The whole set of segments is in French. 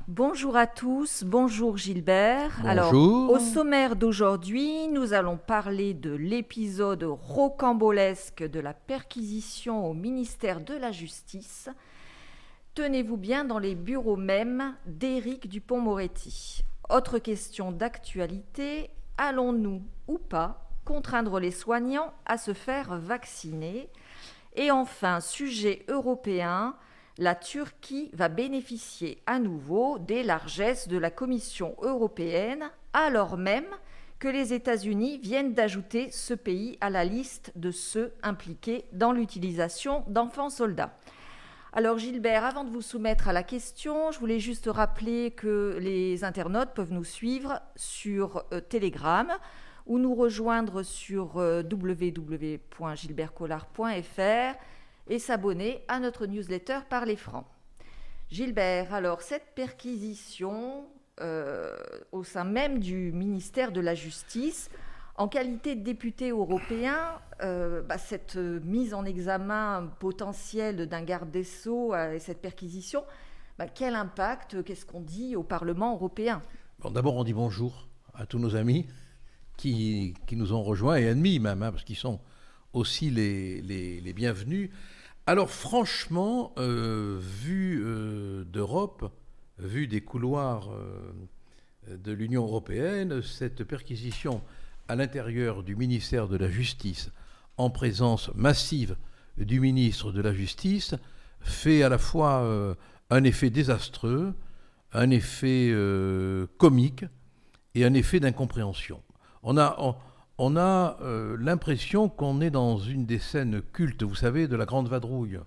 Bonjour à tous, bonjour Gilbert. Alors, Bonjour. au sommaire d'aujourd'hui, nous allons parler de l'épisode rocambolesque de la perquisition au ministère de la Justice. Tenez-vous bien dans les bureaux mêmes d'Éric Dupond-Moretti. Autre question d'actualité, allons-nous ou pas contraindre les soignants à se faire vacciner? Et enfin, sujet européen, la Turquie va bénéficier à nouveau des largesses de la Commission européenne, alors même que les États-Unis viennent d'ajouter ce pays à la liste de ceux impliqués dans l'utilisation d'enfants soldats. Alors Gilbert, avant de vous soumettre à la question, je voulais juste rappeler que les internautes peuvent nous suivre sur Telegram ou nous rejoindre sur www.gilbertcollard.fr et s'abonner à notre newsletter par les francs. Gilbert, alors cette perquisition au sein même du ministère de la Justice, en qualité de député européen, cette mise en examen potentielle d'un garde des Sceaux et cette perquisition, quel impact, qu'est-ce qu'on dit au Parlement européen? Bon, d'abord, on dit bonjour à tous nos amis qui nous ont rejoints, et ennemis même, parce qu'ils sont aussi les bienvenus. Alors franchement, vu d'Europe, vu des couloirs de l'Union européenne, cette perquisition à l'intérieur du ministère de la Justice, en présence massive du ministre de la Justice, fait à la fois un effet désastreux, un effet comique et un effet d'incompréhension. On a l'impression qu'on est dans une des scènes cultes, vous savez, de la Grande Vadrouille.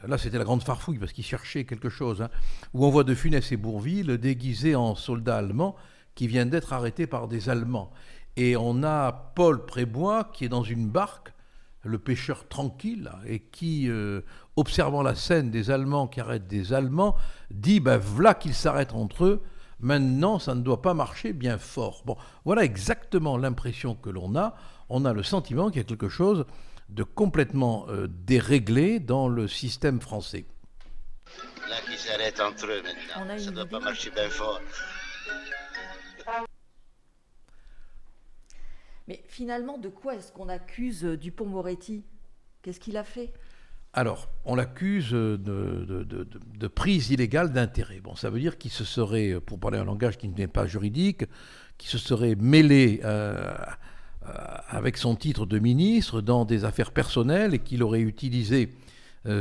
Là, c'était la Grande Farfouille, parce qu'ils cherchaient quelque chose, où on voit De Funès et Bourvil déguisés en soldats allemands qui viennent d'être arrêtés par des Allemands. Et on a Paul Prébois qui est dans une barque, le pêcheur tranquille, et qui, observant la scène des Allemands qui arrêtent des Allemands, dit voilà qu'ils s'arrêtent entre eux, maintenant ça ne doit pas marcher bien fort. Bon, voilà exactement l'impression que l'on a. On a le sentiment qu'il y a quelque chose de complètement déréglé dans le système français. Là, qui s'arrêtent entre eux maintenant, ça ne doit pas marcher bien fort. Mais finalement, de quoi est-ce qu'on accuse Dupond-Moretti? Qu'est-ce qu'il a fait? Alors, on l'accuse de prise illégale d'intérêt. Bon, ça veut dire qu'il se serait, pour parler un langage qui n'est pas juridique, qu'il se serait mêlé avec son titre de ministre dans des affaires personnelles et qu'il aurait utilisé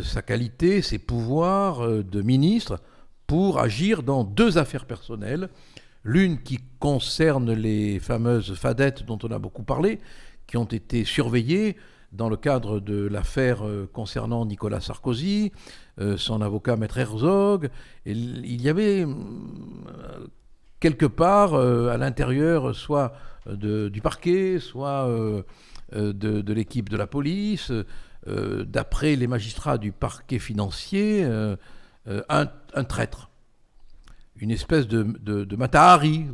sa qualité, ses pouvoirs de ministre pour agir dans deux affaires personnelles. L'une qui concerne les fameuses fadettes dont on a beaucoup parlé, qui ont été surveillées dans le cadre de l'affaire concernant Nicolas Sarkozy, son avocat Maître Herzog. Et il y avait quelque part à l'intérieur, soit du parquet, soit de l'équipe de la police, d'après les magistrats du parquet financier, un traître. Une espèce de Mata-Hari.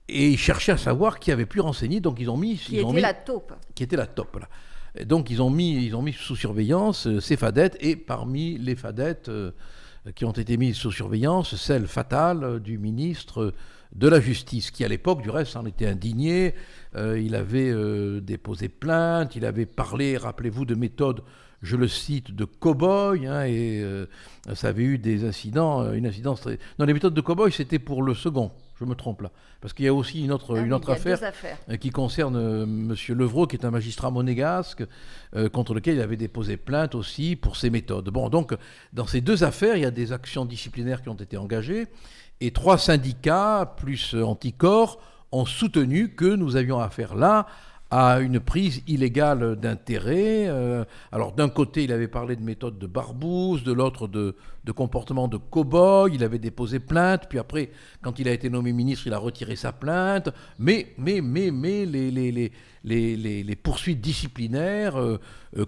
Et ils cherchaient à savoir qui avait pu renseigner, donc ils ont mis... Qui était la taupe. Qui était la taupe, là. Et donc ils ont mis sous surveillance ces fadettes, et parmi les fadettes qui ont été mises sous surveillance, celle fatale du ministre de la Justice, qui à l'époque, du reste, en était indigné. Il avait déposé plainte, il avait parlé, rappelez-vous, de méthodes, je le cite, de cow-boy, et ça avait eu des incidents, une incidence très... Non, les méthodes de cow-boy, c'était pour le second, je me trompe là. Parce qu'il y a aussi une autre affaire qui concerne M. Levrault, qui est un magistrat monégasque, contre lequel il avait déposé plainte aussi pour ses méthodes. Bon, donc, dans ces deux affaires, il y a des actions disciplinaires qui ont été engagées, et 3 syndicats, plus Anticor, ont soutenu que nous avions affaire là à une prise illégale d'intérêt. Alors d'un côté, il avait parlé de méthode de barbouze, de l'autre de comportement de cow-boy, il avait déposé plainte, puis après, quand il a été nommé ministre, il a retiré sa plainte, mais les poursuites disciplinaires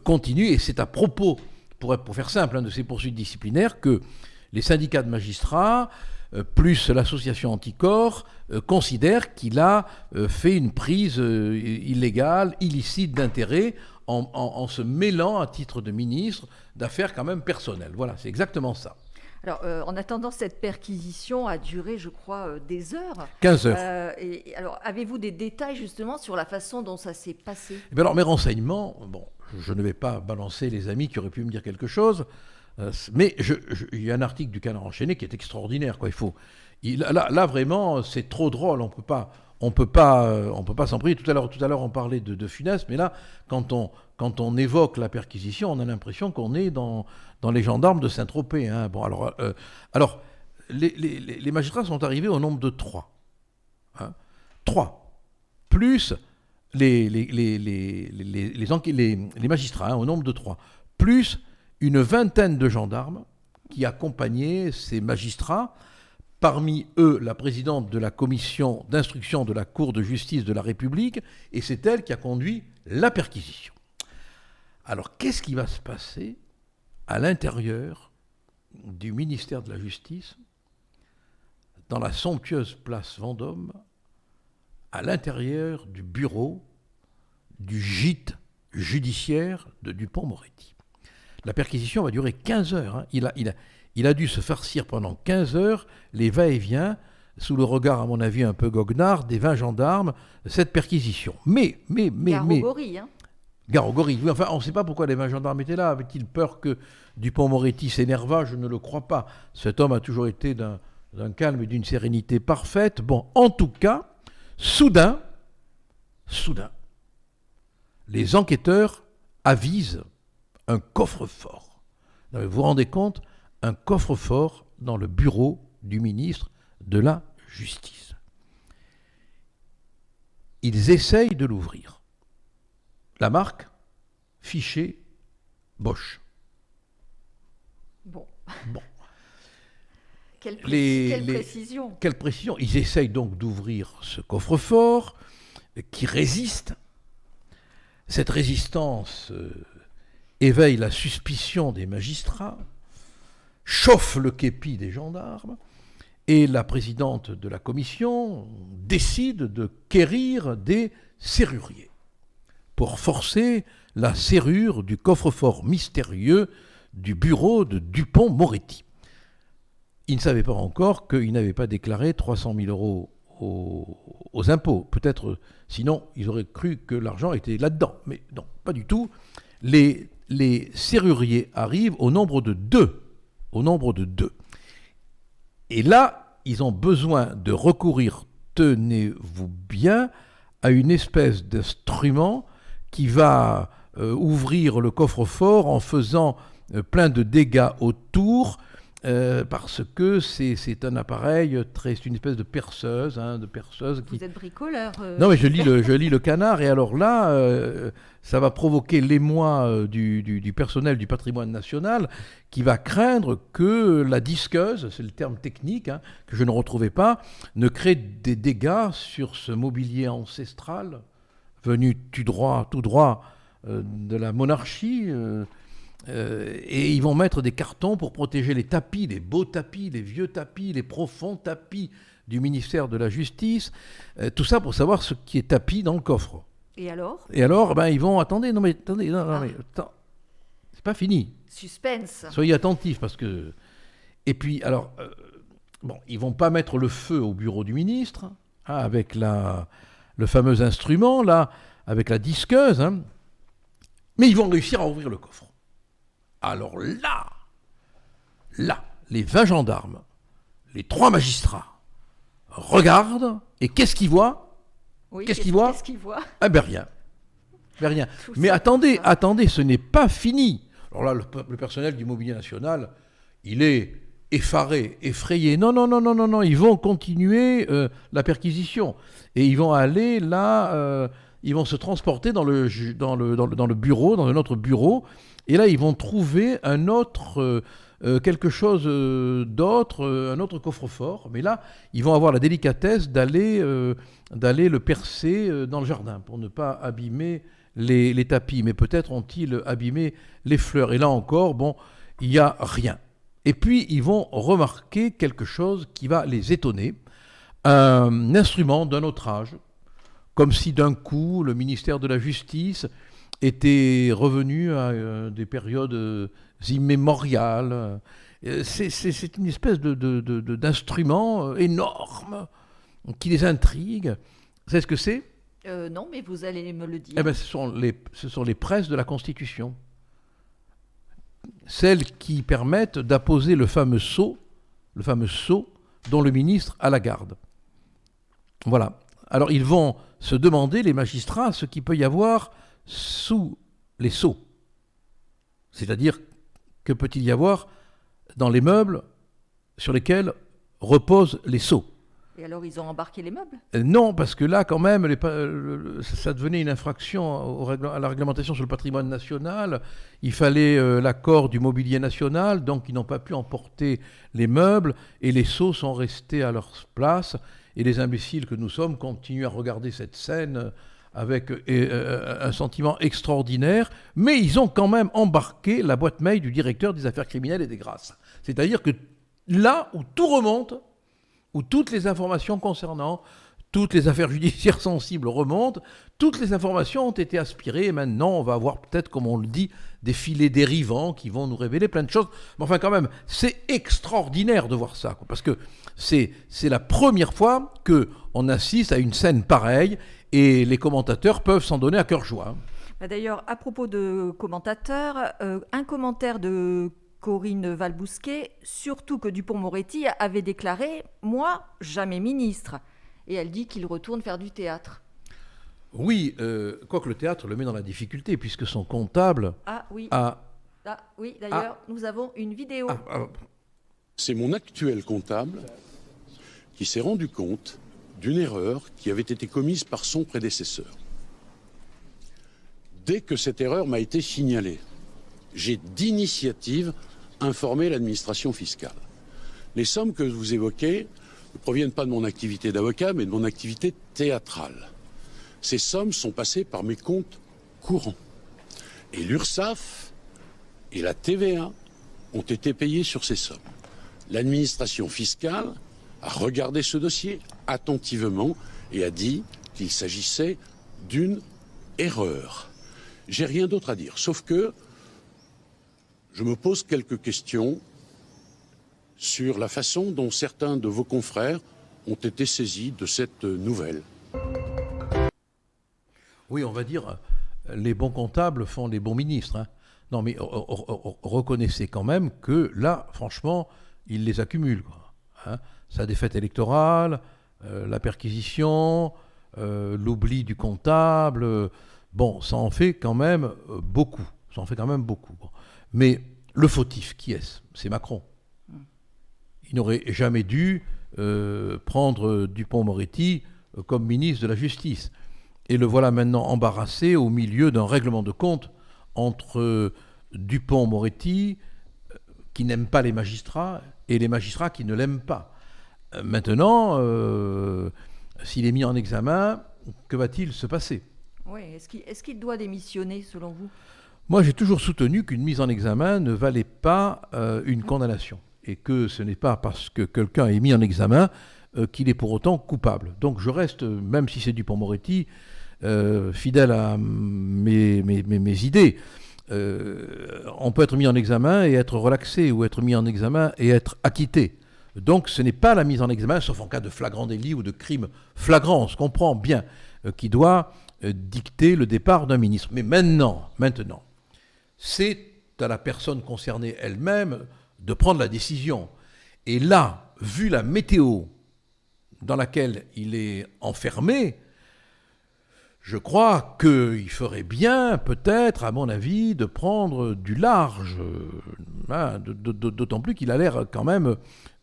continuent, et c'est à propos, pour faire simple, de ces poursuites disciplinaires que les syndicats de magistrats plus l'association Anticor, considère qu'il a fait une prise illégale, illicite d'intérêt en se mêlant à titre de ministre d'affaires quand même personnelles. Voilà, c'est exactement ça. Alors, en attendant, cette perquisition a duré, je crois, des heures. 15 heures. Alors, avez-vous des détails justement sur la façon dont ça s'est passé ? Alors, mes renseignements, je ne vais pas balancer les amis qui auraient pu me dire quelque chose, mais il y a un article du Canard enchaîné qui est extraordinaire, quoi. Là, vraiment, c'est trop drôle. On peut pas s'en priver. Tout à l'heure, on parlait de Funès, mais là, quand on évoque la perquisition, on a l'impression qu'on est dans les gendarmes de Saint-Tropez. Hein. Alors, les magistrats sont arrivés au nombre de 3. Hein. 3. Plus les magistrats, hein, au nombre de 3. Plus une vingtaine de gendarmes qui accompagnaient ces magistrats. Parmi eux, la présidente de la commission d'instruction de la Cour de justice de la République, et c'est elle qui a conduit la perquisition. Alors, qu'est-ce qui va se passer à l'intérieur du ministère de la Justice, dans la somptueuse place Vendôme, à l'intérieur du bureau du gîte judiciaire de Dupond-Moretti? La perquisition va durer 15 heures. Hein. Il a dû se farcir pendant 15 heures les va-et-vient, sous le regard, à mon avis, un peu goguenard, des 20 gendarmes, cette perquisition. Garogori, hein. Garogori, oui, enfin, on ne sait pas pourquoi les 20 gendarmes étaient là. Avait-il peur que Dupond-Moretti s'énervât? Je ne le crois pas. Cet homme a toujours été d'un calme et d'une sérénité parfaite. Bon, en tout cas, soudain, les enquêteurs avisent un coffre-fort. Vous vous rendez compte? Un coffre-fort dans le bureau du ministre de la Justice. Ils essayent de l'ouvrir. La marque, fichier Bosch. Bon. Quelle précision. Quelle précision. Ils essayent donc d'ouvrir ce coffre-fort qui résiste. Cette résistance éveille la suspicion des magistrats, chauffe le képi des gendarmes, et la présidente de la commission décide de quérir des serruriers pour forcer la serrure du coffre-fort mystérieux du bureau de Dupond-Moretti. Ils ne savaient pas encore qu'ils n'avaient pas déclaré 300 000 euros aux impôts. Peut-être, sinon, ils auraient cru que l'argent était là-dedans. Mais non, pas du tout. Les serruriers arrivent au nombre de 2. Et là, ils ont besoin de recourir, tenez-vous bien, à une espèce d'instrument qui va ouvrir le coffre-fort en faisant plein de dégâts autour, parce que c'est un appareil, c'est une espèce de perceuse. Vous êtes bricoleur. Non, mais je lis le Canard, et alors là, ça va provoquer l'émoi du personnel du patrimoine national, qui va craindre que la disqueuse, c'est le terme technique, hein, que je ne retrouvais pas, ne crée des dégâts sur ce mobilier ancestral, venu tout droit de la monarchie, et ils vont mettre des cartons pour protéger les tapis, les beaux tapis, les vieux tapis, les profonds tapis du ministère de la Justice, tout ça pour savoir ce qui est tapis dans le coffre. Et alors, ils vont... Attendez, c'est pas fini. Suspense. Soyez attentifs, parce que... Et puis, alors, ils vont pas mettre le feu au bureau du ministre, hein, avec le fameux instrument, là, avec la disqueuse, hein, mais ils vont réussir à ouvrir le coffre. Alors là, les 20 gendarmes, les 3 magistrats regardent, et qu'est-ce qu'ils voient? Qu'est-ce qu'ils voient? Ah ben rien. Mais attendez, ce n'est pas fini. Alors là, le personnel du Mobilier National, il est effaré, effrayé. Non, ils vont continuer la perquisition. Et ils vont aller là, ils vont se transporter dans le bureau, dans un autre bureau. Et là, ils vont trouver un autre, quelque chose d'autre, un autre coffre-fort. Mais là, ils vont avoir la délicatesse d'aller le percer dans le jardin pour ne pas abîmer les tapis. Mais peut-être ont-ils abîmé les fleurs. Et là encore, il n'y a rien. Et puis, ils vont remarquer quelque chose qui va les étonner. Un instrument d'un autre âge, comme si d'un coup, le ministère de la Justice était revenu à des périodes immémoriales. C'est une espèce d'instrument énorme qui les intrigue. Vous savez ce que c'est ? Non, mais vous allez me le dire. Eh bien, ce sont les presses de la Constitution. Celles qui permettent d'apposer le fameux sceau dont le ministre a la garde. Voilà. Alors, ils vont se demander, les magistrats, ce qu'il peut y avoir sous les sceaux. C'est-à-dire, que peut-il y avoir dans les meubles sur lesquels reposent les sceaux. Et alors, ils ont embarqué les meubles ? Non, parce que là, quand même, ça devenait une infraction à la réglementation sur le patrimoine national. Il fallait l'accord du mobilier national, donc ils n'ont pas pu emporter les meubles, et les sceaux sont restés à leur place. Et les imbéciles que nous sommes continuent à regarder cette scène avec un sentiment extraordinaire, mais ils ont quand même embarqué la boîte mail du directeur des affaires criminelles et des grâces. C'est-à-dire que là où tout remonte, où toutes les informations concernant toutes les affaires judiciaires sensibles remontent, toutes les informations ont été aspirées, et maintenant on va avoir peut-être, comme on le dit, des filets dérivants qui vont nous révéler plein de choses. Mais enfin quand même, c'est extraordinaire de voir ça, parce que c'est la première fois qu'on assiste à une scène pareille, et les commentateurs peuvent s'en donner à cœur joie. D'ailleurs, à propos de commentateurs, un commentaire de Corinne Valbousquet, surtout que Dupond-Moretti avait déclaré « Moi, jamais ministre ». Et elle dit qu'il retourne faire du théâtre. Oui, quoique le théâtre le met dans la difficulté, puisque son comptable oui, oui, d'ailleurs, nous avons une vidéo. C'est mon actuel comptable qui s'est rendu compte d'une erreur qui avait été commise par son prédécesseur. Dès que cette erreur m'a été signalée, j'ai d'initiative informé l'administration fiscale. Les sommes que vous évoquez ne proviennent pas de mon activité d'avocat, mais de mon activité théâtrale. Ces sommes sont passées par mes comptes courants. Et l'URSSAF et la TVA ont été payées sur ces sommes. L'administration fiscale a regardé ce dossier attentivement et a dit qu'il s'agissait d'une erreur. J'ai rien d'autre à dire, sauf que je me pose quelques questions sur la façon dont certains de vos confrères ont été saisis de cette nouvelle. Oui, on va dire, les bons comptables font les bons ministres. Hein. Non, mais reconnaissez quand même que là, franchement, ils les accumulent. Quoi. Hein. Sa défaite électorale, la perquisition, l'oubli du comptable, bon, ça en fait quand même beaucoup. Ça en fait quand même beaucoup. Bon. Mais le fautif, qui est-ce ? C'est Macron. Il n'aurait jamais dû prendre Dupond-Moretti comme ministre de la Justice. Et le voilà maintenant embarrassé au milieu d'un règlement de compte entre Dupond-Moretti, qui n'aime pas les magistrats, et les magistrats qui ne l'aiment pas. Maintenant, s'il est mis en examen, que va-t-il se passer ? Oui, est-ce qu'il doit démissionner, selon vous ? Moi, j'ai toujours soutenu qu'une mise en examen ne valait pas une condamnation. Et que ce n'est pas parce que quelqu'un est mis en examen qu'il est pour autant coupable. Donc je reste, même si c'est Dupond-Moretti, fidèle à mes idées. On peut être mis en examen et être relaxé, ou être mis en examen et être acquitté. Donc ce n'est pas la mise en examen, sauf en cas de flagrant délit ou de crime flagrant, on se comprend bien, qui doit dicter le départ d'un ministre. Mais maintenant, c'est à la personne concernée elle-même de prendre la décision. Et là, vu la météo dans laquelle il est enfermé, je crois qu'il ferait bien, peut-être, à mon avis, de prendre du large, d'autant plus qu'il a l'air quand même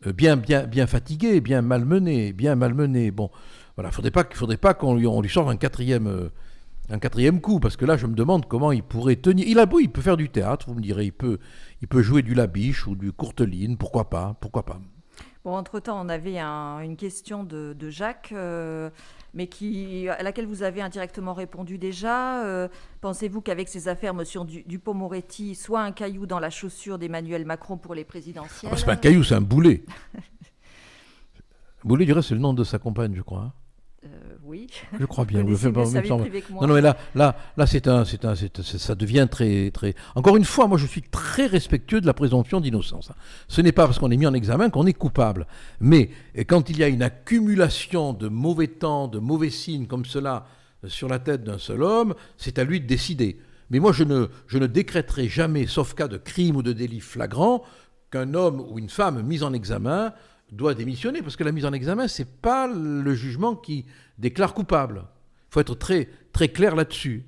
bien fatigué, bien malmené. Bon, voilà, faudrait pas qu'on lui sorte un quatrième coup, parce que là, je me demande comment il pourrait tenir. Il peut faire du théâtre, vous me direz, il peut jouer du Labiche ou du Courteline, pourquoi pas. Bon, entre-temps, on avait une question de Jacques, mais à laquelle vous avez indirectement répondu déjà. Pensez-vous qu'avec ces affaires, M. Dupond-Moretti soit un caillou dans la chaussure d'Emmanuel Macron pour les présidentielles ? C'est pas un caillou, c'est un boulet. Boulet, du reste, c'est le nom de sa compagne, je crois. Hein. Oui. Je crois bien. Vous connaissez mieux sa vie privée que moi. Non, mais là, ça devient très, très. Encore une fois, moi, je suis très respectueux de la présomption d'innocence. Ce n'est pas parce qu'on est mis en examen qu'on est coupable. Mais quand il y a une accumulation de mauvais temps, de mauvais signes comme cela sur la tête d'un seul homme, c'est à lui de décider. Mais moi, je ne décréterai jamais, sauf cas de crime ou de délit flagrant, qu'un homme ou une femme mis en examen doit démissionner, parce que la mise en examen, ce n'est pas le jugement qui déclare coupable. Il faut être très, très clair là-dessus.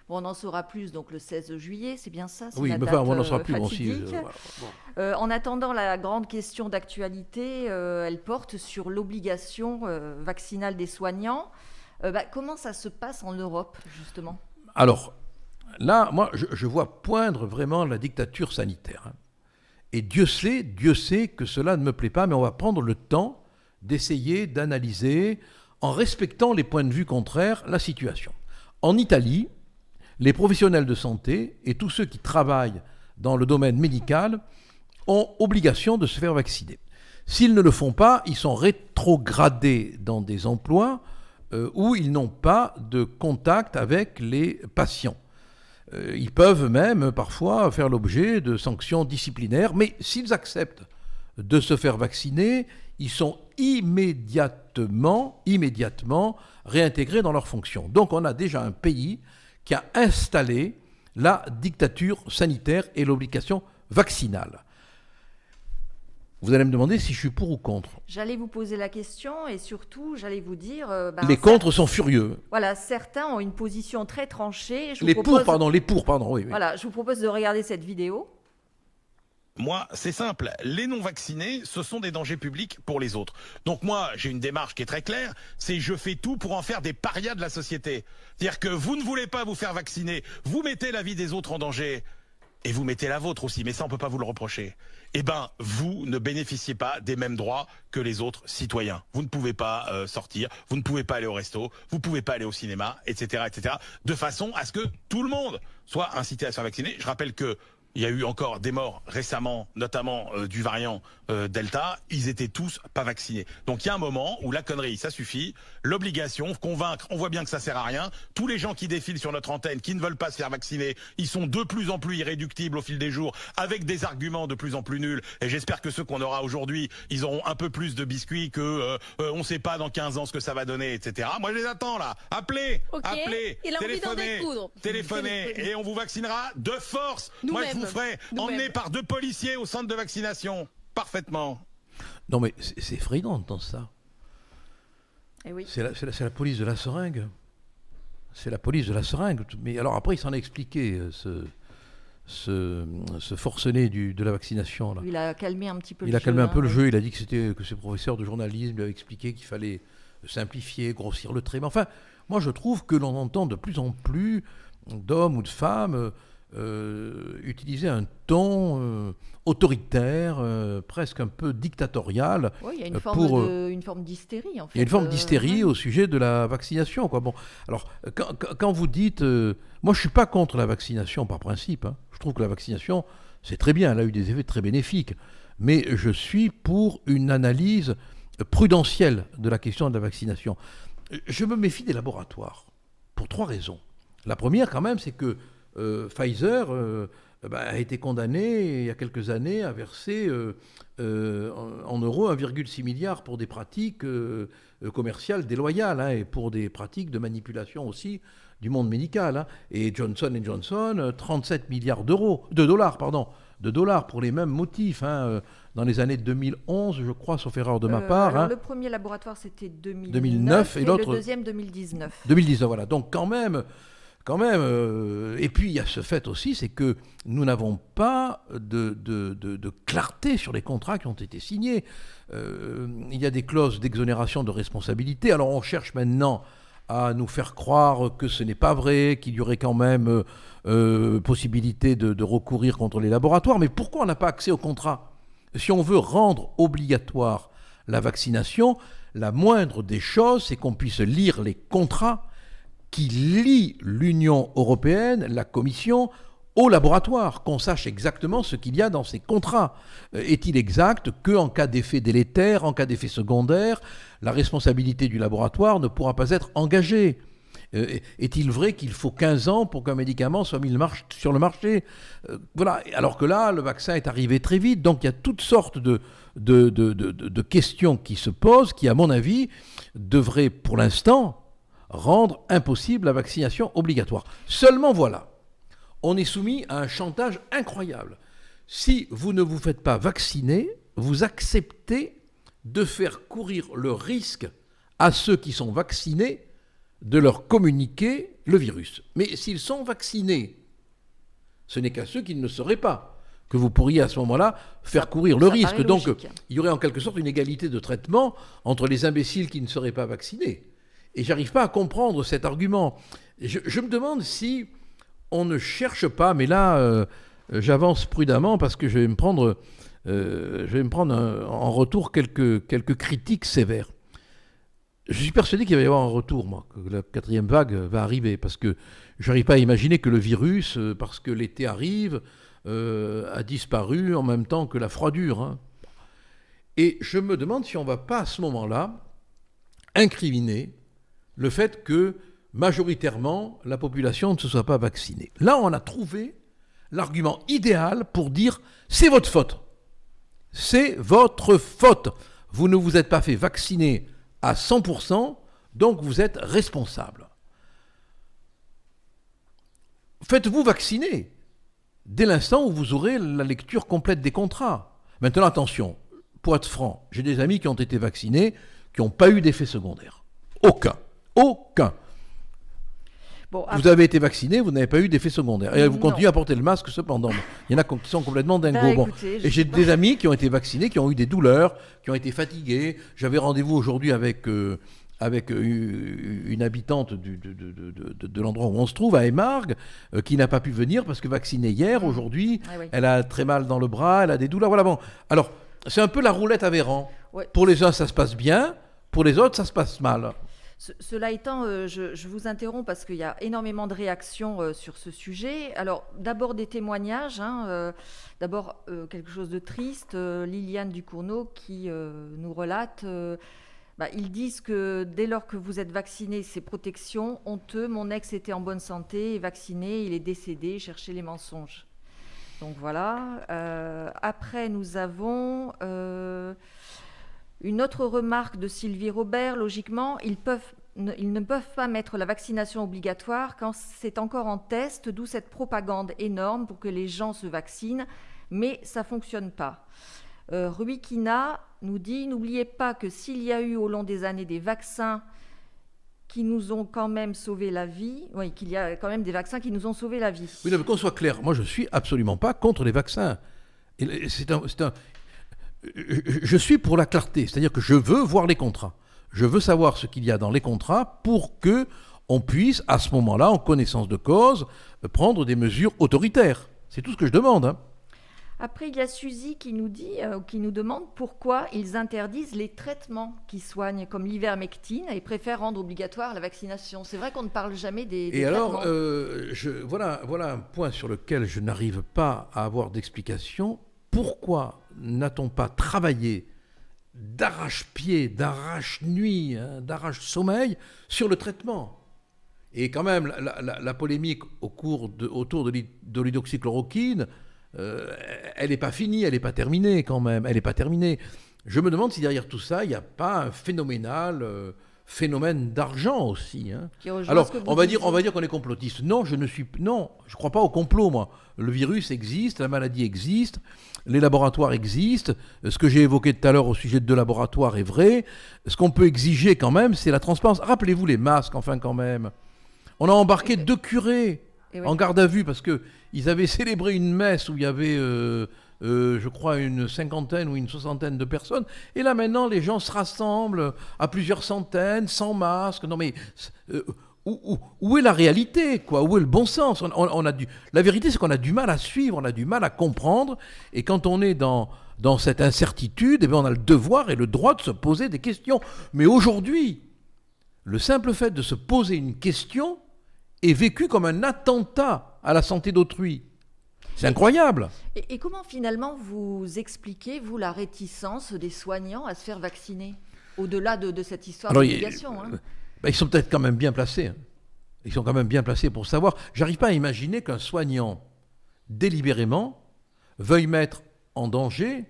Bon, on en saura plus donc le 16 juillet, c'est bien ça? Oui, mais enfin, on en saura plus aussi. En attendant, la grande question d'actualité, elle porte sur l'obligation vaccinale des soignants. Comment ça se passe en Europe, justement? Alors, là, moi, je vois poindre vraiment la dictature sanitaire. Et Dieu sait que cela ne me plaît pas, mais on va prendre le temps d'essayer d'analyser, en respectant les points de vue contraires, la situation. En Italie, les professionnels de santé et tous ceux qui travaillent dans le domaine médical ont obligation de se faire vacciner. S'ils ne le font pas, ils sont rétrogradés dans des emplois où ils n'ont pas de contact avec les patients. Ils peuvent même parfois faire l'objet de sanctions disciplinaires, mais s'ils acceptent de se faire vacciner, ils sont immédiatement réintégrés dans leurs fonctions. Donc on a déjà un pays qui a installé la dictature sanitaire et l'obligation vaccinale. Vous allez me demander si je suis pour ou contre. J'allais vous poser la question et surtout, j'allais vous dire... les contre sont furieux. Voilà, certains ont une position très tranchée. Les pour, pardon, oui. Voilà, je vous propose de regarder cette vidéo. Moi, c'est simple. Les non-vaccinés, ce sont des dangers publics pour les autres. Donc moi, j'ai une démarche qui est très claire. C'est je fais tout pour en faire des parias de la société. C'est-à-dire que vous ne voulez pas vous faire vacciner. Vous mettez la vie des autres en danger. Et vous mettez la vôtre aussi, mais ça on peut pas vous le reprocher. Eh ben, vous ne bénéficiez pas des mêmes droits que les autres citoyens. Vous ne pouvez pas sortir, vous ne pouvez pas aller au resto, vous ne pouvez pas aller au cinéma, etc., etc. De façon à ce que tout le monde soit incité à se faire vacciner. Je rappelle que il y a eu encore des morts récemment, notamment du variant Delta. Ils étaient tous pas vaccinés. Donc il y a un moment où la connerie, ça suffit. L'obligation, convaincre, on voit bien que ça sert à rien. Tous les gens qui défilent sur notre antenne, qui ne veulent pas se faire vacciner, ils sont de plus en plus irréductibles au fil des jours, avec des arguments de plus en plus nuls. Et j'espère que ceux qu'on aura aujourd'hui, ils auront un peu plus de biscuits que on sait pas dans 15 ans ce que ça va donner, etc. Moi je les attends là. Appelez, téléphonez, et on vous vaccinera de force. Moi je vous ferai emmener par 2 policiers au centre de vaccination. Parfaitement. Non mais c'est effrayant d'entendre ça. Eh oui. C'est la police de la seringue. C'est la police de la seringue. Mais alors après, il s'en a expliqué, ce forcené de la vaccination. Là. Il a calmé un petit peu le jeu. Il a calmé un peu le jeu. Il a dit que ses professeurs de journalisme lui avaient expliqué qu'il fallait simplifier, grossir le trait. Mais enfin, moi je trouve que l'on entend de plus en plus d'hommes ou de femmes utiliser un ton autoritaire, presque un peu dictatorial. Oui, il y a une forme d'hystérie, en fait. Il y a une forme d'hystérie au sujet de la vaccination, quoi. Bon, alors, quand vous dites... moi, je ne suis pas contre la vaccination par principe. Hein. Je trouve que la vaccination, c'est très bien. Elle a eu des effets très bénéfiques. Mais je suis pour une analyse prudentielle de la question de la vaccination. Je me méfie des laboratoires, pour 3 raisons. La première, quand même, c'est que Pfizer a été condamné il y a quelques années à verser en euros 1,6 milliard pour des pratiques commerciales déloyales et pour des pratiques de manipulation aussi du monde médical. Hein. Et Johnson & Johnson, 37 milliards de dollars pour les mêmes motifs. Dans les années 2011, je crois, sauf erreur de ma part. Alors le premier laboratoire, c'était 2009 et l'autre, le deuxième, 2019. 2019, voilà. Donc quand même, et puis il y a ce fait aussi, c'est que nous n'avons pas de clarté sur les contrats qui ont été signés. Il y a des clauses d'exonération de responsabilité. Alors on cherche maintenant à nous faire croire que ce n'est pas vrai, qu'il y aurait quand même possibilité de recourir contre les laboratoires. Mais pourquoi on n'a pas accès aux contrats ? Si on veut rendre obligatoire la vaccination, la moindre des choses, c'est qu'on puisse lire les contrats qui lient l'Union européenne, la Commission, au laboratoire, qu'on sache exactement ce qu'il y a dans ces contrats. Est-il exact qu'en cas d'effet délétère, en cas d'effet secondaire, la responsabilité du laboratoire ne pourra pas être engagée ? Est-il vrai qu'il faut 15 ans pour qu'un médicament soit mis sur le marché ? Voilà. Alors que là, le vaccin est arrivé très vite. Donc il y a toutes sortes de questions qui se posent, qui, à mon avis, devraient, pour l'instant, rendre impossible la vaccination obligatoire. Seulement voilà, on est soumis à un chantage incroyable. Si vous ne vous faites pas vacciner, vous acceptez de faire courir le risque à ceux qui sont vaccinés de leur communiquer le virus. Mais s'ils sont vaccinés, ce n'est qu'à ceux qui ne le seraient pas que vous pourriez à ce moment-là faire courir le risque. Donc il y aurait en quelque sorte une égalité de traitement entre les imbéciles qui ne seraient pas vaccinés. Et j'arrive pas à comprendre cet argument. Je me demande si on ne cherche pas, mais là j'avance prudemment parce que je vais me prendre en retour quelques critiques sévères. Je suis persuadé qu'il va y avoir un retour, moi, que la 4e vague va arriver, parce que je n'arrive pas à imaginer que le virus, parce que l'été arrive, a disparu en même temps que la froidure. Hein. Et je me demande si on ne va pas à ce moment-là incriminer le fait que majoritairement la population ne se soit pas vaccinée. Là, on a trouvé l'argument idéal pour dire « c'est votre faute ». C'est votre faute. Vous ne vous êtes pas fait vacciner à 100%, donc vous êtes responsable. Faites-vous vacciner dès l'instant où vous aurez la lecture complète des contrats. Maintenant, attention, pour être franc, j'ai des amis qui ont été vaccinés, qui n'ont pas eu d'effet secondaire. Aucun. Bon, vous avez été vacciné, vous n'avez pas eu d'effet secondaire. Et vous continuez à porter le masque cependant. Il y en a qui sont complètement dingos. Et j'ai des amis qui ont été vaccinés, qui ont eu des douleurs, qui ont été fatigués. J'avais rendez-vous aujourd'hui avec une habitante de l'endroit où on se trouve, à Aimargues, qui n'a pas pu venir parce que vaccinée hier, aujourd'hui, elle a très mal dans le bras, elle a des douleurs. Voilà, bon. Alors, c'est un peu la roulette à Véran. Ouais. Pour les uns, ça se passe bien. Pour les autres, ça se passe mal. Cela étant, je vous interromps parce qu'il y a énormément de réactions sur ce sujet. Alors, d'abord des témoignages. D'abord, quelque chose de triste. Liliane Ducournau qui nous relate... ils disent que dès lors que vous êtes vacciné, c'est protection. Honteux, mon ex était en bonne santé, est vacciné, il est décédé, cherchez les mensonges. Donc voilà. Après, nous avons... une autre remarque de Sylvie Robert, logiquement, ils ne peuvent pas mettre la vaccination obligatoire quand c'est encore en test, d'où cette propagande énorme pour que les gens se vaccinent, mais ça ne fonctionne pas. Ruikina nous dit « N'oubliez pas que s'il y a eu au long des années des vaccins qui nous ont quand même sauvé la vie, oui, qu'il y a quand même des vaccins qui nous ont sauvé la vie. » Oui, mais qu'on soit clair, moi je ne suis absolument pas contre les vaccins. Je suis pour la clarté, c'est-à-dire que je veux voir les contrats. Je veux savoir ce qu'il y a dans les contrats pour qu'on puisse, à ce moment-là, en connaissance de cause, prendre des mesures autoritaires. C'est tout ce que je demande. Hein. Après, il y a Suzy qui nous demande pourquoi ils interdisent les traitements qui soignent, comme l'ivermectine, et préfèrent rendre obligatoire la vaccination. C'est vrai qu'on ne parle jamais des traitements. Et alors, voilà un point sur lequel je n'arrive pas à avoir d'explication. Pourquoi n'a-t-on pas travaillé d'arrache-pied, d'arrache-nuit, d'arrache-sommeil sur le traitement ? Et quand même, la polémique autour de l'hydroxychloroquine, elle n'est pas finie, elle n'est pas terminée quand même, elle n'est pas terminée. Je me demande si derrière tout ça, il n'y a pas un phénomène d'argent aussi. Hein. Alors, on va dire qu'on est complotiste. Non, je ne crois pas au complot, moi. Le virus existe, la maladie existe, les laboratoires existent. Ce que j'ai évoqué tout à l'heure au sujet de 2 laboratoires est vrai. Ce qu'on peut exiger quand même, c'est la transparence. Rappelez-vous les masques, enfin quand même. On a embarqué 2 curés en garde à vue parce qu'ils avaient célébré une messe où il y avait... je crois une 50aine ou une 60aine de personnes. Et là, maintenant, les gens se rassemblent à plusieurs centaines, sans masque. Non, mais où est la réalité, quoi ? Où est le bon sens ? La vérité, c'est qu'on a du mal à suivre, on a du mal à comprendre. Et quand on est dans cette incertitude, on a le devoir et le droit de se poser des questions. Mais aujourd'hui, le simple fait de se poser une question est vécu comme un attentat à la santé d'autrui. C'est incroyable. Et comment finalement vous expliquez, vous, la réticence des soignants à se faire vacciner, au-delà de cette histoire d'obligation Ils sont peut-être quand même bien placés. Ils sont quand même bien placés pour savoir. J'arrive pas à imaginer qu'un soignant, délibérément, veuille mettre en danger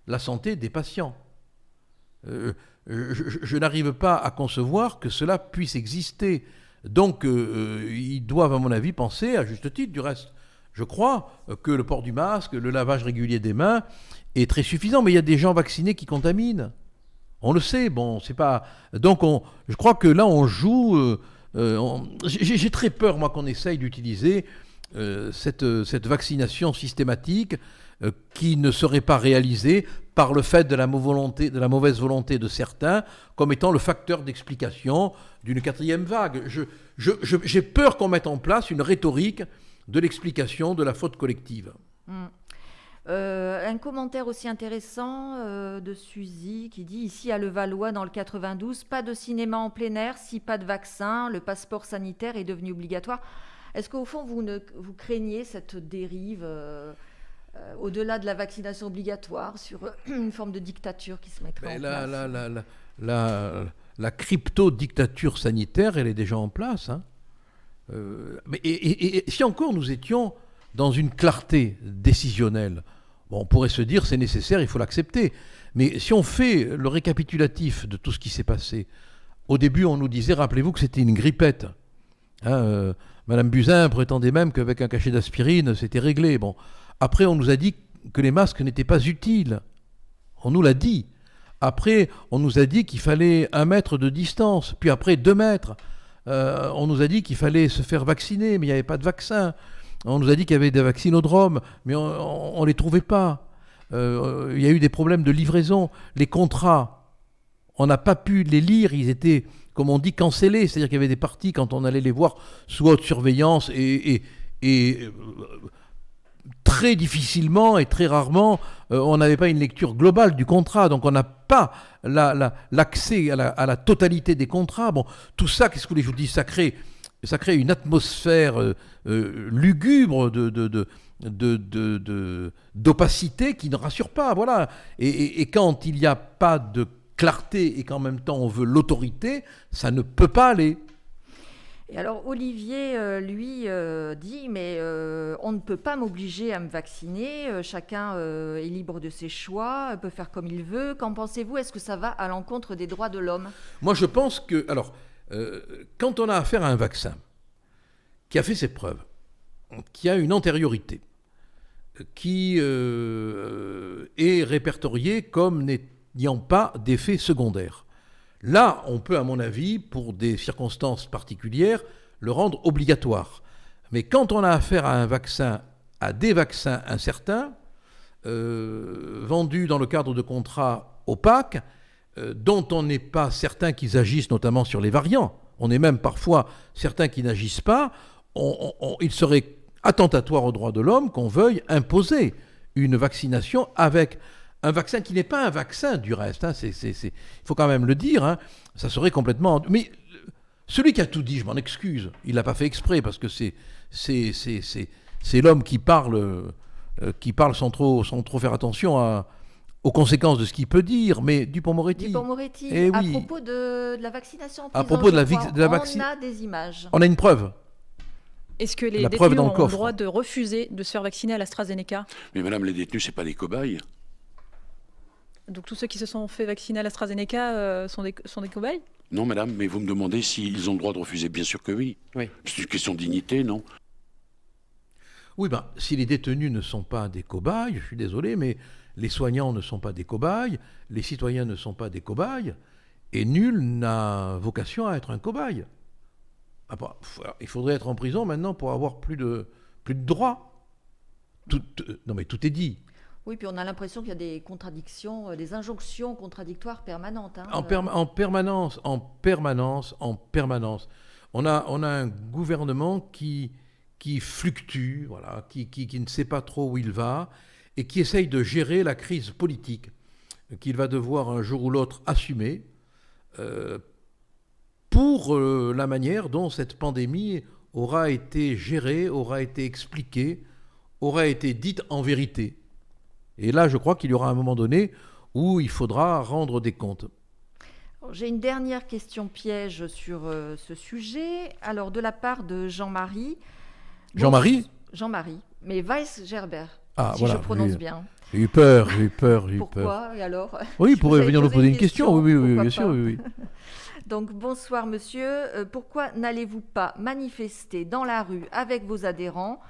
la santé des patients. Je n'arrive pas à concevoir que cela puisse exister. Donc, ils doivent, à mon avis, penser, à juste titre, du reste, je crois, que le port du masque, le lavage régulier des mains est très suffisant. Mais il y a des gens vaccinés qui contaminent. On le sait, c'est pas... Donc, je crois que là, on joue... J'ai très peur, moi, qu'on essaye d'utiliser cette vaccination systématique qui ne serait pas réalisée par le fait de la mauvaise volonté de certains comme étant le facteur d'explication d'une quatrième vague. J'ai peur qu'on mette en place une rhétorique de l'explication de la faute collective. Un commentaire aussi intéressant de Suzy qui dit ici à Levallois dans le 92, pas de cinéma en plein air, si pas de vaccin, le passeport sanitaire est devenu obligatoire. Est-ce qu'au fond vous craignez cette dérive au-delà de la vaccination obligatoire sur une forme de dictature qui se mettrait en place? La crypto-dictature sanitaire, elle est déjà en place. Et si encore nous étions dans une clarté décisionnelle, on pourrait se dire c'est nécessaire, il faut l'accepter. Mais si on fait le récapitulatif de tout ce qui s'est passé, au début on nous disait, rappelez-vous que c'était une grippette. Madame Buzyn prétendait même qu'avec un cachet d'aspirine, c'était réglé. Après on nous a dit que les masques n'étaient pas utiles. On nous l'a dit. Après on nous a dit qu'il fallait 1 mètre de distance, puis après 2 mètres. On nous a dit qu'il fallait se faire vacciner, mais il n'y avait pas de vaccin. On nous a dit qu'il y avait des vaccinodromes, mais on ne les trouvait pas. Il y a eu des problèmes de livraison. Les contrats, on n'a pas pu les lire. Ils étaient, comme on dit, cancellés. C'est-à-dire qu'il y avait des parties, quand on allait les voir, sous haute surveillance et très difficilement et très rarement, on n'avait pas une lecture globale du contrat. Donc on n'a pas l'accès à la totalité des contrats. Tout ça, qu'est-ce que je vous dis, ça crée une atmosphère lugubre d'opacité qui ne rassure pas. Voilà. Et quand il n'y a pas de clarté et qu'en même temps on veut l'autorité, ça ne peut pas aller. Et alors Olivier, lui, dit, mais on ne peut pas m'obliger à me vacciner, chacun est libre de ses choix, peut faire comme il veut. Qu'en pensez-vous? Est-ce que ça va à l'encontre des droits de l'homme? Moi je pense que... Alors, quand on a affaire à un vaccin qui a fait ses preuves, qui a une antériorité, qui est répertorié comme n'ayant pas d'effet secondaire, là, on peut, à mon avis, pour des circonstances particulières, le rendre obligatoire. Mais quand on a affaire à des vaccins incertains, vendus dans le cadre de contrats opaques, dont on n'est pas certain qu'ils agissent, notamment sur les variants, on est même parfois certain qu'ils n'agissent pas, il serait attentatoire aux droits de l'homme qu'on veuille imposer une vaccination avec un vaccin qui n'est pas un vaccin du reste. Il faut quand même le dire, ça serait complètement... Mais celui qui a tout dit, je m'en excuse, il n'a pas fait exprès, parce que c'est l'homme qui parle sans trop faire attention aux conséquences de ce qu'il peut dire, mais Dupond-Moretti. Dupond-Moretti, à propos de la vaccination en prison, à propos de la vaccination, on a des images. On a une preuve. Est-ce que les détenus ont le droit de refuser de se faire vacciner à l'AstraZeneca? Mais madame, les détenus, c'est pas des cobayes. Donc tous ceux qui se sont fait vacciner à l'AstraZeneca sont des cobayes? Non, madame, mais vous me demandez s'ils ont le droit de refuser. Bien sûr que oui. C'est une question de dignité, non? Oui, si les détenus ne sont pas des cobayes, je suis désolé, mais les soignants ne sont pas des cobayes, les citoyens ne sont pas des cobayes, et nul n'a vocation à être un cobaye. Il faudrait être en prison maintenant pour avoir plus de droits. Non mais tout est dit. Oui, puis on a l'impression qu'il y a des contradictions, des injonctions contradictoires permanentes. En permanence. On a un gouvernement qui fluctue, voilà, qui ne sait pas trop où il va, et qui essaye de gérer la crise politique qu'il va devoir un jour ou l'autre assumer pour la manière dont cette pandémie aura été gérée, aura été expliquée aura été dite en vérité. Et là, je crois qu'il y aura un moment donné où il faudra rendre des comptes. J'ai une dernière question piège sur ce sujet. Alors, de la part de Jean-Marie. Jean-Marie ? Jean-Marie, mais Weisgerber, si voilà, je prononce bien. J'ai eu peur. Pourquoi et alors? Oui, il pourrait venir nous poser une question. Oui, bien sûr. Oui. Donc, bonsoir monsieur. Pourquoi n'allez-vous pas manifester dans la rue avec vos adhérents,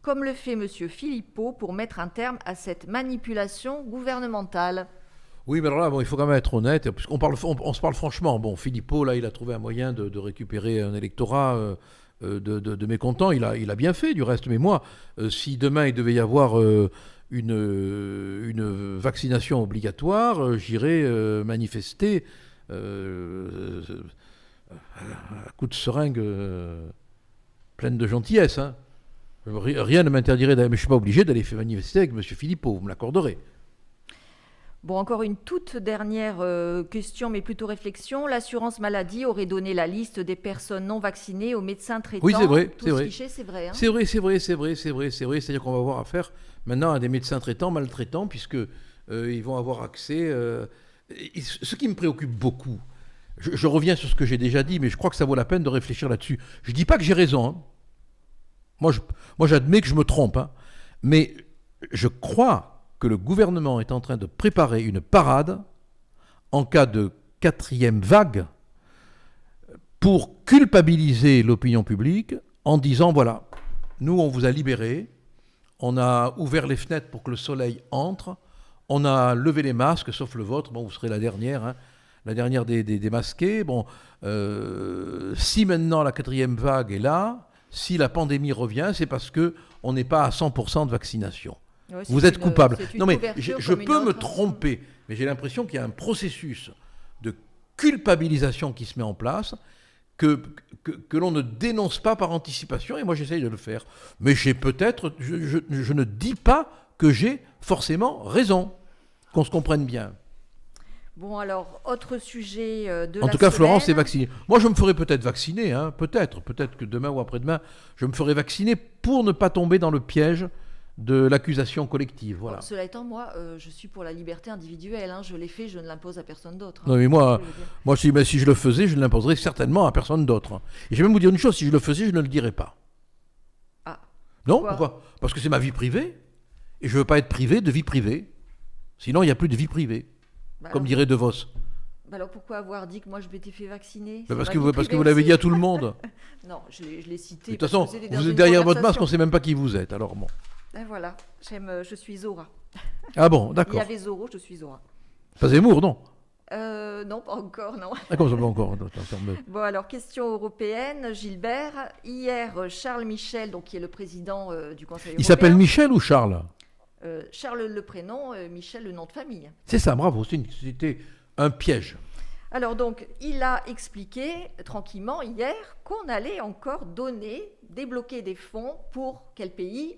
comme le fait monsieur Philippot, pour mettre un terme à cette manipulation gouvernementale? Oui, mais alors là, il faut quand même être honnête, puisqu'on on se parle franchement. Bon, Philippot, là, il a trouvé un moyen de récupérer un électorat de mécontents. Il a bien fait, du reste. Mais moi, si demain, il devait y avoir une vaccination obligatoire, j'irais manifester à coup de seringue pleine de gentillesse. Hein. Rien ne m'interdirait d'aller, mais je ne suis pas obligé d'aller faire manifester avec M. Philippot, vous me l'accorderez. Bon, encore une toute dernière question, mais plutôt réflexion. L'assurance maladie aurait donné la liste des personnes non vaccinées aux médecins traitants. Oui, c'est vrai. C'est vrai. Hein. C'est vrai. C'est-à-dire qu'on va avoir affaire maintenant à des médecins traitants, maltraitants, puisque ils vont avoir accès. Ce qui me préoccupe beaucoup, je reviens sur ce que j'ai déjà dit, mais je crois que ça vaut la peine de réfléchir là-dessus. Je ne dis pas que j'ai raison. Hein. Moi, j'admets que je me trompe, hein. Mais je crois que le gouvernement est en train de préparer une parade en cas de 4e vague pour culpabiliser l'opinion publique en disant, voilà, nous on vous a libérés, on a ouvert les fenêtres pour que le soleil entre, on a levé les masques, sauf le vôtre, bon, vous serez la dernière, hein, la dernière des masqués. Bon, si maintenant la 4e vague est là, si la pandémie revient, c'est parce qu'on n'est pas à 100% de vaccination. Ouais, vous êtes coupable. Non mais je peux me tromper, mais j'ai l'impression qu'il y a un processus de culpabilisation qui se met en place que l'on ne dénonce pas par anticipation, et moi j'essaye de le faire. Mais je ne dis pas que j'ai forcément raison, qu'on se comprenne bien. Bon alors, autre sujet de la En tout cas, semaine. Florence est vaccinée. Moi je me ferai peut-être vacciner, hein, peut-être que demain ou après-demain, je me ferai vacciner pour ne pas tomber dans le piège de l'accusation collective, voilà. Bon, cela étant, moi, je suis pour la liberté individuelle. Hein. Je l'ai fait, je ne l'impose à personne d'autre. Non, mais moi si je le faisais, je ne l'imposerais certainement à personne d'autre. Et je vais même vous dire une chose, si je le faisais, je ne le dirais pas. Ah. Non, pourquoi ? Parce que c'est ma vie privée, et je ne veux pas être privé de vie privée. Sinon, il n'y a plus de vie privée, comme dirait De Vos. Alors pourquoi avoir dit que moi je m'étais fait vacciner ? Parce que vous l'avez dit à tout le monde. Non, je l'ai cité. De toute façon, vous êtes derrière votre masque, on ne sait même pas qui vous êtes, alors bon. Ben voilà, je suis Zora. Ah bon, d'accord. Il y avait Zorro, je suis Zora. Pas Zemmour, non ? Non, pas encore, non. Ah, comment ça, pas encore ? Bon, alors, question européenne. Gilbert, hier, Charles Michel, donc, qui est le président du Conseil européen... Il s'appelle Michel ou Charles ? Charles le prénom, Michel le nom de famille. C'est ça, bravo, c'était un piège. Alors donc, il a expliqué tranquillement hier qu'on allait encore débloquer des fonds pour quel pays ?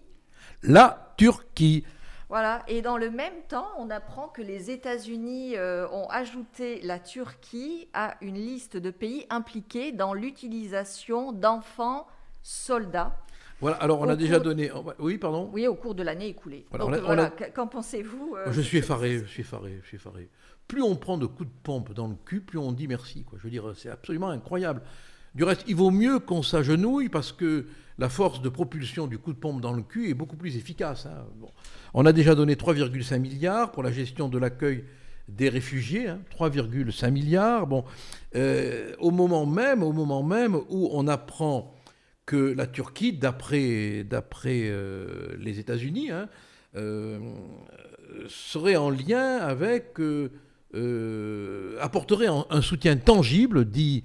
La Turquie. Voilà, et dans le même temps, on apprend que les États-Unis ont ajouté la Turquie à une liste de pays impliqués dans l'utilisation d'enfants soldats. Voilà, alors on a déjà donné... Oui, pardon ? Oui, au cours de l'année écoulée. Voilà, donc qu'en pensez-vous ? Je suis effaré. Plus on prend de coups de pompe dans le cul, plus on dit merci, quoi. Je veux dire, c'est absolument incroyable. Du reste, il vaut mieux qu'on s'agenouille parce que la force de propulsion du coup de pompe dans le cul est beaucoup plus efficace. Hein. Bon. On a déjà donné 3,5 milliards pour la gestion de l'accueil des réfugiés, hein, 3,5 milliards. Bon, au moment même où on apprend que la Turquie, d'après les États-Unis, hein, serait en lien avec, apporterait un soutien tangible, dit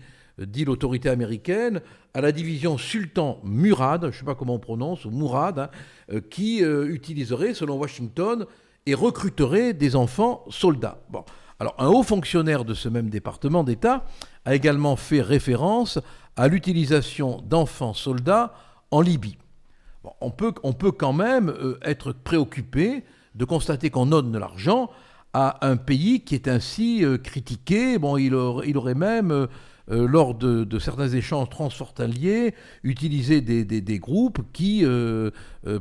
l'autorité américaine, à la division Sultan Murad, je ne sais pas comment on prononce, ou Mourad, hein, qui utiliserait, selon Washington, et recruterait des enfants soldats. Bon. Alors, un haut fonctionnaire de ce même département d'État a également fait référence à l'utilisation d'enfants soldats en Libye. Bon, on peut quand même être préoccupé de constater qu'on donne de l'argent à un pays qui est ainsi critiqué. Bon, il aurait même lors de certains échanges transfrontaliers, utiliser des groupes qui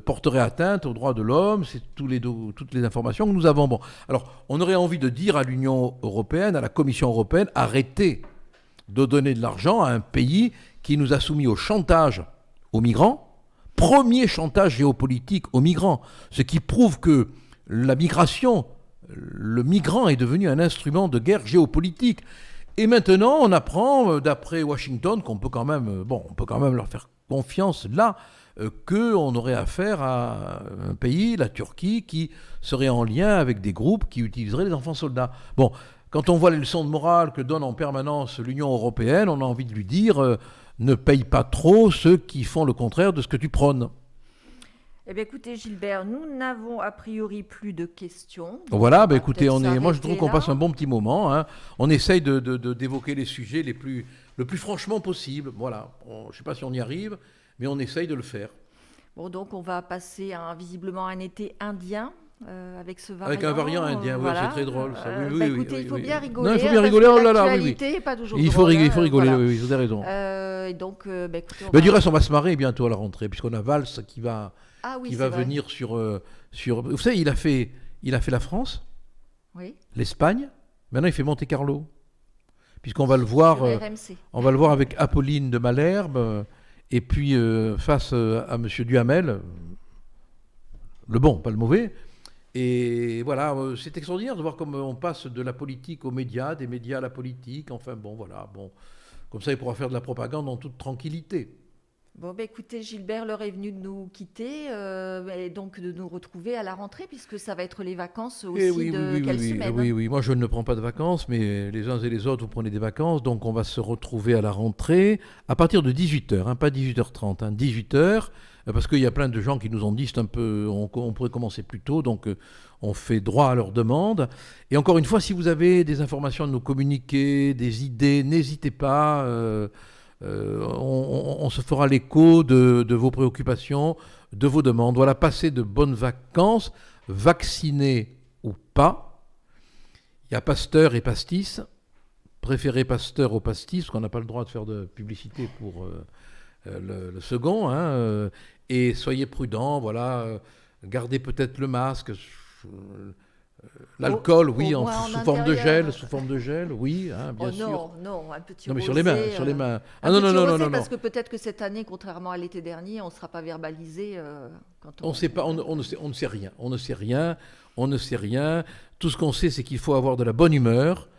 porteraient atteinte aux droits de l'homme. C'est toutes les informations que nous avons. Bon, alors, on aurait envie de dire à l'Union européenne, à la Commission européenne, arrêtez de donner de l'argent à un pays qui nous a soumis au chantage aux migrants, premier chantage géopolitique aux migrants, ce qui prouve que la migration, le migrant est devenu un instrument de guerre géopolitique. Et maintenant, on apprend, d'après Washington, qu'on peut quand même, on peut quand même leur faire confiance là, qu'on aurait affaire à un pays, la Turquie, qui serait en lien avec des groupes qui utiliseraient les enfants soldats. Bon, quand on voit les leçons de morale que donne en permanence l'Union européenne, on a envie de lui dire ne paye pas trop ceux qui font le contraire de ce que tu prônes. Eh bien, écoutez, Gilbert, nous n'avons a priori plus de questions. Voilà, écoutez, moi je trouve qu'on passe un bon petit moment. Hein. On essaye d'évoquer les sujets le plus franchement possible. Voilà, je ne sais pas si on y arrive, mais on essaye de le faire. Bon, donc on va passer visiblement un été indien. Avec ce variant. Avec un variant indien, voilà. C'est très drôle. Ça. Écoutez, il faut bien rigoler. Non, il faut bien rigoler, oh là là, oui. Pas toujours il faut rigoler, voilà. Oui, vous avez raison. Et donc, écoutez, du reste, on va se marrer bientôt à la rentrée, puisqu'on a Valls qui va venir sur. Vous savez, il a fait la France, l'Espagne, maintenant il fait Monte-Carlo. Puisqu'on va le voir. On va le voir avec Apolline de Malherbe, et puis face à M. Duhamel, le bon, pas le mauvais. Et voilà, c'est extraordinaire de voir comment on passe de la politique aux médias, des médias à la politique. Enfin bon, voilà. Bon, comme ça, il pourra faire de la propagande en toute tranquillité. Bon, écoutez, Gilbert, l'heure est venue de nous quitter et donc de nous retrouver à la rentrée, puisque ça va être les vacances aussi quelle semaine. Oui, moi je ne prends pas de vacances, mais les uns et les autres, vous prenez des vacances. Donc on va se retrouver à la rentrée à partir de 18h, pas 18h30, 18h. Parce qu'il y a plein de gens qui nous ont dit c'est un peu, on pourrait commencer plus tôt, donc on fait droit à leurs demandes. Et encore une fois, si vous avez des informations à nous communiquer, des idées, n'hésitez pas. On se fera l'écho de vos préoccupations, de vos demandes. Voilà, passez de bonnes vacances, vaccinés ou pas. Il y a Pasteur et Pastis. Préférez Pasteur au Pastis, parce qu'on n'a pas le droit de faire de publicité pour le second. Et soyez prudents, voilà. Gardez peut-être le masque. L'alcool, oui, sous forme de gel, oui, bien sûr. Non, un petit non, mais rosé, sur les mains. Non. Parce que peut-être que cette année, contrairement à l'été dernier, on ne sera pas verbalisé quand on... On ne sait rien. Tout ce qu'on sait, c'est qu'il faut avoir de la bonne humeur,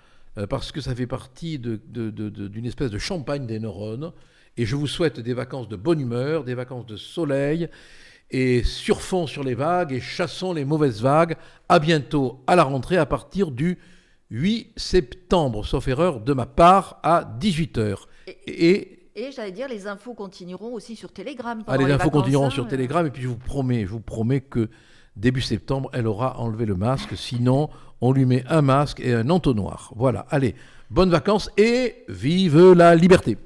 parce que ça fait partie d'une espèce de champagne des neurones. Et je vous souhaite des vacances de bonne humeur, des vacances de soleil, et surfons sur les vagues et chassons les mauvaises vagues. À bientôt à la rentrée à partir du 8 septembre, sauf erreur de ma part, à 18h. Et j'allais dire, les infos continueront aussi sur Telegram. Les infos continueront sur Telegram, et puis je vous promets que début septembre, elle aura enlevé le masque, sinon on lui met un masque et un entonnoir. Voilà, allez, bonnes vacances et vive la liberté.